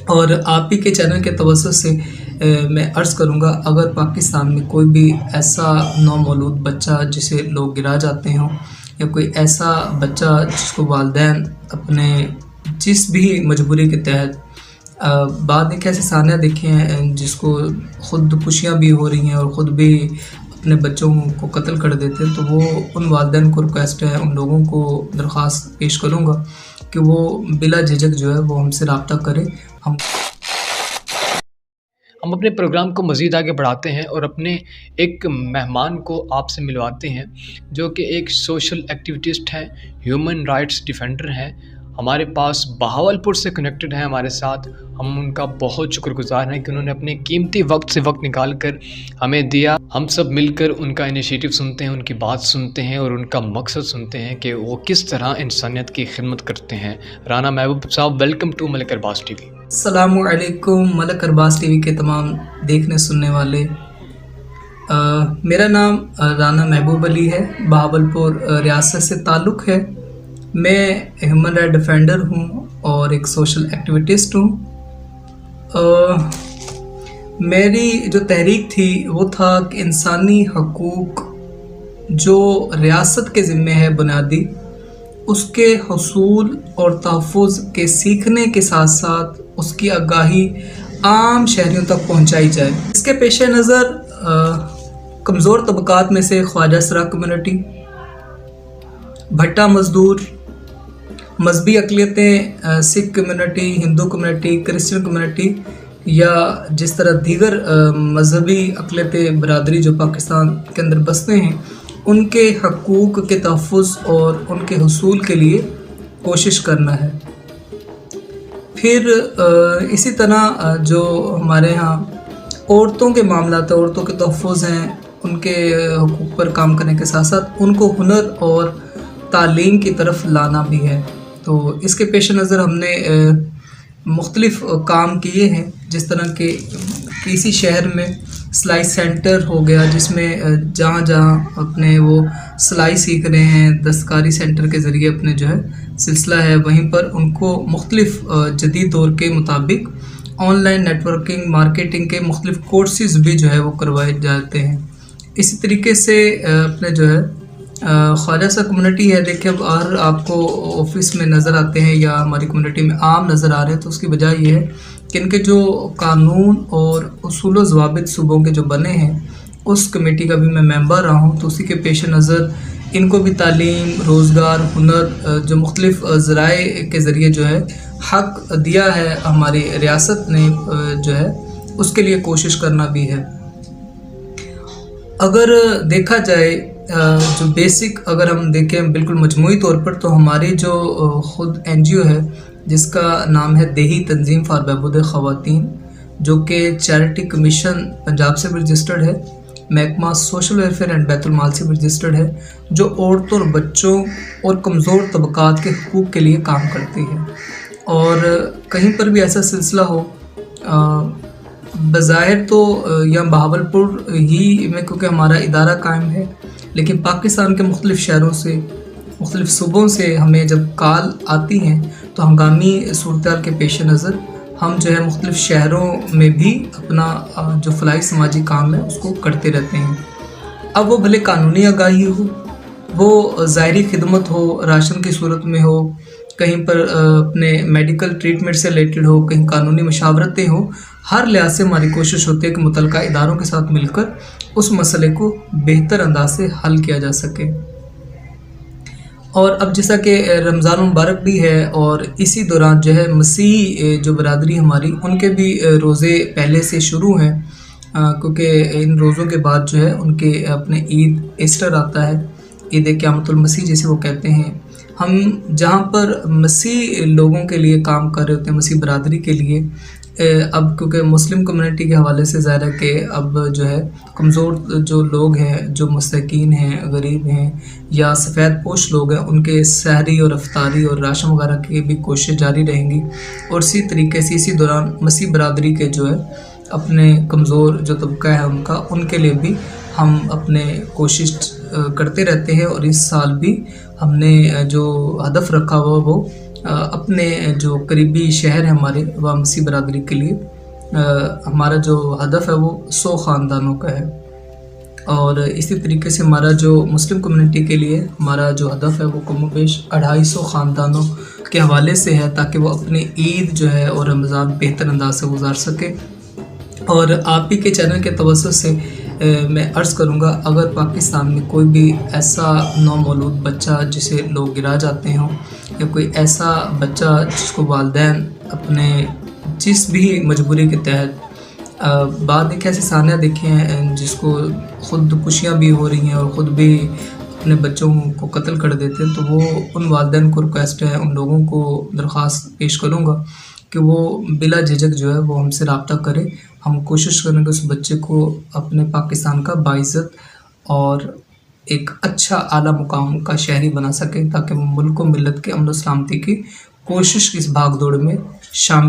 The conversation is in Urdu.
اور آپ ہی کے چینل کے توسط سے میں عرض کروں گا، اگر پاکستان میں کوئی بھی ایسا نومولود بچہ جسے لوگ گرا جاتے ہوں، یا کوئی ایسا بچہ جس کو والدین اپنے جس بھی مجبوری کے تحت بعد ایک ایسے ثانیہ دیکھے ہیں جس کو خود کشیاں بھی ہو رہی ہیں اور خود بھی اپنے بچوں کو قتل کر دیتے ہیں، تو وہ ان والدین کو ریکویسٹ ہے، ان لوگوں کو درخواست پیش کروں گا کہ وہ بلا جھجک جو ہے وہ ہم سے رابطہ کرے۔ ہم اپنے پروگرام کو مزید آگے بڑھاتے ہیں اور اپنے ایک مہمان کو آپ سے ملواتے ہیں جو کہ ایک سوشل ایکٹیویسٹ ہیں، ہیومن رائٹس ڈیفینڈر ہیں، ہمارے پاس بہاولپور سے کنیکٹڈ ہیں ہمارے ساتھ۔ ہم ان کا بہت شکر گزار ہیں کہ انہوں نے اپنے قیمتی وقت سے وقت نکال کر ہمیں دیا۔ ہم سب مل کر ان کا انیشیٹو سنتے ہیں، ان کی بات سنتے ہیں اور ان کا مقصد سنتے ہیں کہ وہ کس طرح انسانیت کی خدمت کرتے ہیں۔ رانا محبوب صاحب، welcome to Malik Arbaz T V. السلام علیکم ملک ارباز ٹی وی کے تمام دیکھنے سننے والے، میرا نام رانا محبوب علی ہے، بہاولپور ریاست سے تعلق ہے۔ میں ہیومن رائٹ ڈیفینڈر ہوں اور ایک سوشل ایکٹیویسٹ ہوں۔ میری جو تحریک تھی وہ تھا کہ انسانی حقوق جو ریاست کے ذمہ ہے بنیادی، اس کے حصول اور تحفظ کے سیکھنے کے ساتھ ساتھ اس کی آگاہی عام شہریوں تک پہنچائی جائے۔ اس کے پیش نظر کمزور طبقات میں سے خواجہ سرا کمیونٹی، بھٹا مزدور، مذہبی اقلیتیں، سکھ کمیونٹی، ہندو کمیونٹی، کرسچن کمیونٹی، یا جس طرح دیگر مذہبی اقلیتیں برادری جو پاکستان کے اندر بستے ہیں، ان کے حقوق کے تحفظ اور ان کے حصول کے لیے کوشش کرنا ہے۔ پھر اسی طرح جو ہمارے ہاں عورتوں کے معاملات، عورتوں کے تحفظ ہیں، ان کے حقوق پر کام کرنے کے ساتھ ساتھ ان کو ہنر اور تعلیم کی طرف لانا بھی ہے۔ تو اس کے پیش نظر ہم نے مختلف کام کیے ہیں، جس طرح کہ کسی شہر میں سلائی سینٹر ہو گیا، جس میں جہاں جہاں اپنے وہ سلائی سیکھ رہے ہیں، دستکاری سینٹر کے ذریعے اپنے جو ہے سلسلہ ہے، وہیں پر ان کو مختلف جدید دور کے مطابق online networking marketing کے مختلف کورسز بھی جو ہے وہ کروائے جاتے ہیں۔ اسی طریقے سے اپنے جو ہے خواجہ سا کمیونٹی ہے، دیکھیں اب آپ کو آفس میں نظر آتے ہیں یا ہماری کمیونٹی میں عام نظر آ رہے ہیں، تو اس کی وجہ یہ ہے کہ ان کے جو قانون اور اصول و ضوابط صوبوں کے جو بنے ہیں، اس کمیٹی کا بھی میں ممبر رہا ہوں، تو اسی کے پیش نظر ان کو بھی تعلیم، روزگار، ہنر جو مختلف ذرائع کے ذریعے جو ہے حق دیا ہے ہماری ریاست نے جو ہے، اس کے لیے کوشش کرنا بھی ہے۔ اگر دیکھا جائے جو بیسک اگر ہم دیکھیں بالکل مجموعی طور پر، تو ہماری جو خود این جی او ہے جس کا نام ہے دیہی تنظیم فار بہبود خواتین، جو کہ چیریٹی کمیشن پنجاب سے بھی رجسٹرڈ ہے، محکمہ سوشل ویلفیئر اینڈ بیت المال سے بھی رجسٹرڈ ہے، جو عورتوں اور بچوں اور کمزور طبقات کے حقوق کے لیے کام کرتی ہے۔ اور کہیں پر بھی ایسا سلسلہ ہو، بظاہر تو یا بہاولپور ہی میں کیونکہ ہمارا ادارہ قائم ہے، لیکن پاکستان کے مختلف شہروں سے، مختلف صوبوں سے ہمیں جب کال آتی ہیں، تو ہنگامی صورتحال کے پیش نظر ہم جو ہے مختلف شہروں میں بھی اپنا جو فلاحی سماجی کام ہے اس کو کرتے رہتے ہیں۔ اب وہ بھلے قانونی آگاہی ہو، وہ ظاہری خدمت ہو، راشن کی صورت میں ہو، کہیں پر اپنے میڈیکل ٹریٹمنٹ سے ریلیٹڈ ہو، کہیں قانونی مشاورتیں ہوں، ہر لحاظ سے ہماری کوشش ہوتی ہے کہ متعلقہ اداروں کے ساتھ مل کر اس مسئلے کو بہتر انداز سے حل کیا جا سکے۔ اور اب جیسا کہ رمضان مبارک بھی ہے، اور اسی دوران جو ہے مسیحی جو برادری ہماری، ان کے بھی روزے پہلے سے شروع ہیں، کیونکہ ان روزوں کے بعد جو ہے ان کے اپنے عید ایسٹر آتا ہے، عید قیامت المسیح جسے وہ کہتے ہیں۔ ہم جہاں پر مسیح لوگوں کے لیے کام کر رہے ہوتے ہیں، مسیح برادری کے لیے، اب کیونکہ مسلم کمیونٹی کے حوالے سے ظاہر ہے کہ اب جو ہے کمزور جو لوگ ہیں، جو مساکین ہیں، غریب ہیں یا سفید پوش لوگ ہیں، ان کے سحری اور افطاری اور راشن وغیرہ کی بھی کوشش جاری رہیں گی۔ اور اسی طریقے سے اسی دوران مسیح برادری کے جو ہے اپنے کمزور جو طبقہ ہے ان کے لیے بھی ہم اپنے کوشش کرتے رہتے ہیں، اور اس سال بھی ہم نے جو ہدف رکھا ہوا وہ اپنے جو قریبی شہر ہیں ہمارے وہاں مسیح برادری کے لیے ہمارا جو ہدف ہے وہ 100 خاندانوں کا ہے، اور اسی طریقے سے ہمارا جو مسلم کمیونٹی کے لیے ہمارا جو ہدف ہے وہ کم و بیش 250 خاندانوں کے حوالے سے ہے، تاکہ وہ اپنی عید جو ہے اور رمضان بہتر انداز سے گزار سکے۔ اور آپ ہی کے چینل کے توسط سے میں عرض کروں گا، اگر پاکستان میں کوئی بھی ایسا نومولود بچہ جسے لوگ گرا جاتے ہوں، یا کوئی ایسا بچہ جس کو والدین اپنے جس بھی مجبوری کے تحت بعد ایک ایسے سانحہ دیکھے ہیں جس کو خود کشیاں بھی ہو رہی ہیں اور خود بھی اپنے بچوں کو قتل کر دیتے ہیں، تو وہ ان والدین کو ریکویسٹ ہے، ان لوگوں کو درخواست پیش کروں گا کہ وہ بلا جھجک جو ہے وہ ہم سے رابطہ کرے۔ ہم کوشش کریں کہ اس بچے کو اپنے پاکستان کا باعزت اور ایک اچھا اعلیٰ مقام کا شہری بنا سکے، تاکہ وہ ملک و ملت کے امن و سلامتی کی کوشش کی اس بھاگ دوڑ میں شامل